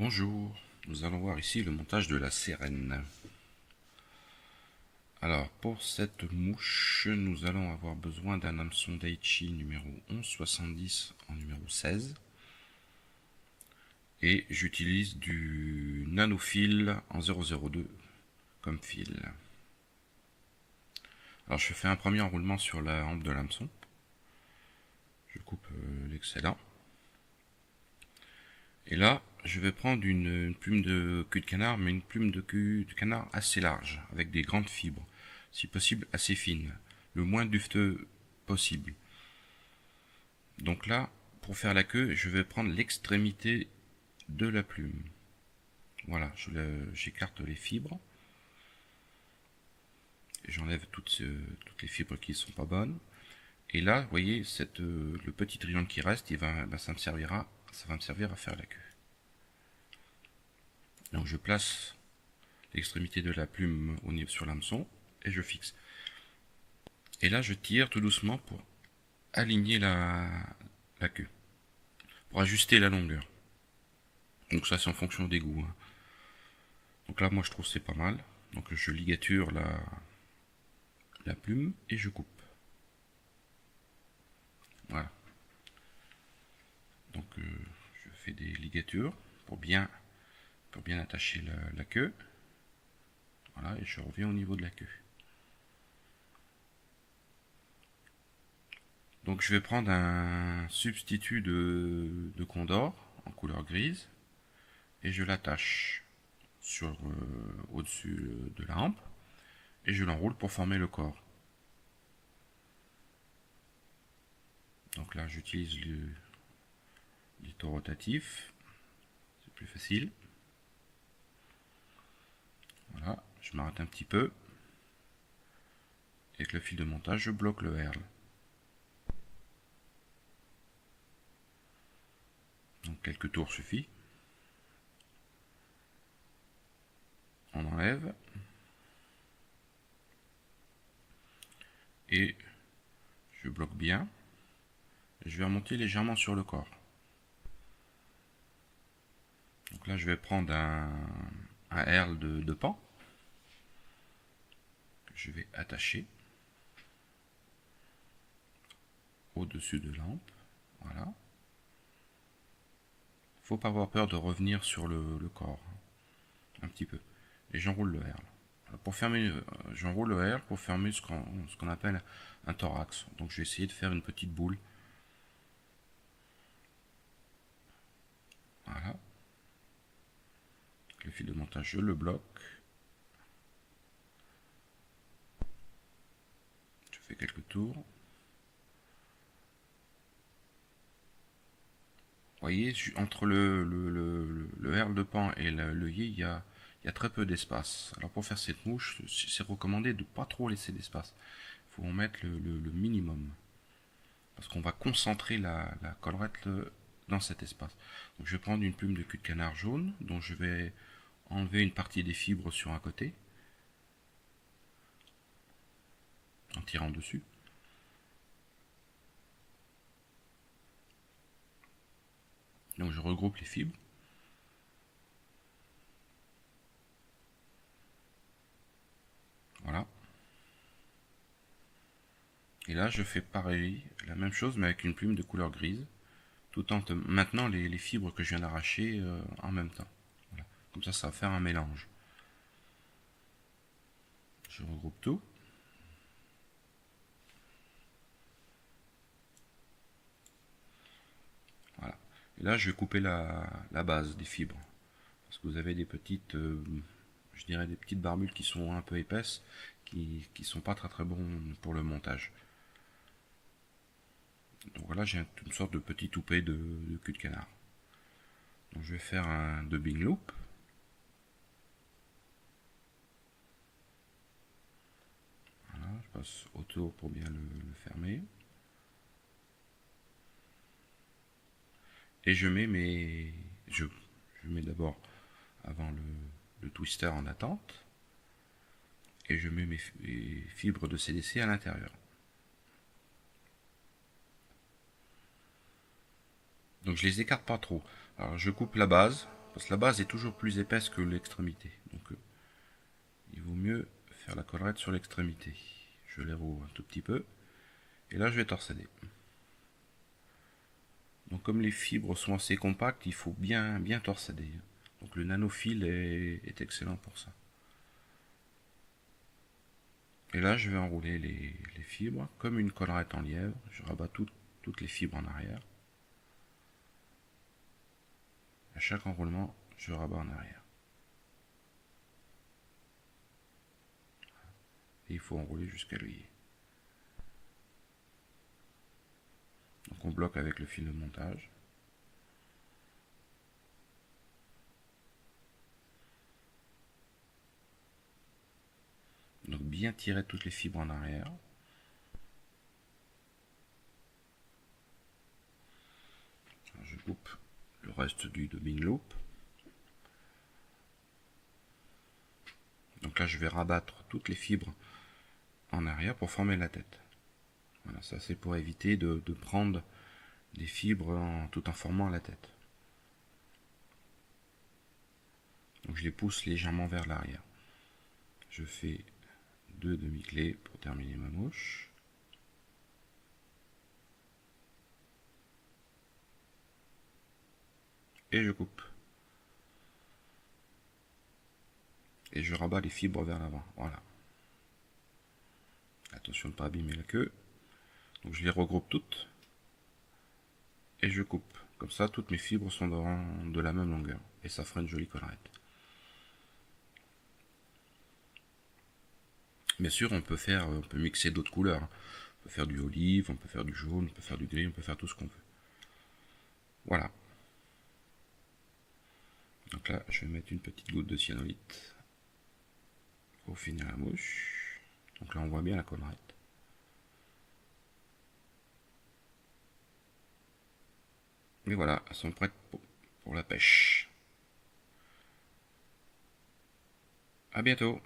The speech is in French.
Bonjour, nous allons voir ici le montage de la sérène. Alors pour cette mouche, nous allons avoir besoin d'un hameçon Daichi numéro 1170 en numéro 16. Et j'utilise du nanofil en 002 comme fil. Alors je fais un premier enroulement sur la hampe de l'hameçon. Je coupe l'excédent. Et là, je vais prendre une plume de cul de canard, mais une plume de cul de canard assez large, avec des grandes fibres, si possible assez fines, le moins dufteux possible. Donc là, pour faire la queue, je vais prendre l'extrémité de la plume. Voilà, j'écarte les fibres. J'enlève toutes les fibres qui ne sont pas bonnes. Et là, vous voyez, le petit triangle qui reste, ça va me servir à faire la queue. Donc je place l'extrémité de la plume sur l'hameçon et je fixe. Et là je tire tout doucement pour aligner la queue, pour ajuster la longueur. Donc ça c'est en fonction des goûts. Donc là moi je trouve c'est pas mal. Donc je ligature la plume et je coupe. Voilà. Donc je fais des ligatures pour bien attacher la queue. Voilà, et je reviens au niveau de la queue. Donc je vais prendre un substitut de condor en couleur grise et je l'attache au-dessus de la hampe et je l'enroule pour former le corps. Donc là j'utilise le taux rotatif, c'est plus facile. Voilà, je m'arrête un petit peu. Et avec le fil de montage, je bloque le herle. Donc quelques tours suffit. On enlève. Et je bloque bien. Et je vais remonter légèrement sur le corps. Donc là, je vais prendre un herle de pan que je vais attacher au-dessus de la hampe. Voilà. Faut pas avoir peur de revenir sur le corps. Un petit peu. Et j'enroule le herle. Pour fermer, j'enroule le herle pour fermer ce qu'on appelle un thorax. Donc je vais essayer de faire une petite boule. Voilà. Le fil de montage, je le bloque. Je fais quelques tours. Vous voyez, entre le herle de pan et l'œillet, il y a très peu d'espace. Alors pour faire cette mouche, c'est recommandé de ne pas trop laisser d'espace. Il faut en mettre le minimum. Parce qu'on va concentrer la collerette dans cet espace. Donc je vais prendre une plume de cul de canard jaune, dont je vais enlever une partie des fibres sur un côté, en tirant dessus. Donc je regroupe les fibres. Voilà. Et là je fais pareil, la même chose mais avec une plume de couleur grise, tout en maintenant les fibres que je viens d'arracher en même temps. Voilà. Comme ça va faire un mélange. Je regroupe tout. Voilà. Et là je vais couper la base des fibres. Parce que vous avez des petites, je dirais des petites barbules qui sont un peu épaisses, qui sont pas très bons pour le montage. Donc voilà, j'ai une sorte de petit toupet de cul de canard. Donc je vais faire un dubbing loop. Voilà, je passe autour pour bien le fermer. Et je mets je mets d'abord avant le twister en attente. Et je mets mes fibres de CDC à l'intérieur. Donc je les écarte pas trop. Alors je coupe la base Parce que la base est toujours plus épaisse que l'extrémité. Donc il vaut mieux faire la collerette sur l'extrémité. Je l'éroule un tout petit peu. Et là je vais torsader. Donc comme les fibres sont assez compactes, il faut bien torsader. Donc le nanofil est excellent pour ça. Et là je vais enrouler les fibres comme une collerette en lièvre. Je rabats toutes les fibres en arrière. À chaque enroulement, je rabats en arrière. Et il faut enrouler jusqu'à l'œillet. Donc on bloque avec le fil de montage. Donc bien tirer toutes les fibres en arrière. Alors, je coupe le reste du dubbing loop. Donc là je vais rabattre toutes les fibres en arrière pour former la tête. Voilà, ça c'est pour éviter de prendre des fibres tout en formant la tête. Donc je les pousse légèrement vers l'arrière. Je fais 2 demi-clés pour terminer ma mouche. Et je coupe. Et je rabats les fibres vers l'avant. Voilà. Attention de ne pas abîmer la queue. Donc je les regroupe toutes. Et je coupe. Comme ça, toutes mes fibres sont de la même longueur. Et ça fera une jolie collerette. Bien sûr, on peut mixer d'autres couleurs. On peut faire du olive, on peut faire du jaune, on peut faire du gris, on peut faire tout ce qu'on veut. Voilà. Donc là, je vais mettre une petite goutte de cyanolite pour finir la mouche. Donc là, on voit bien la collerette. Et voilà, elles sont prêtes pour la pêche. À bientôt.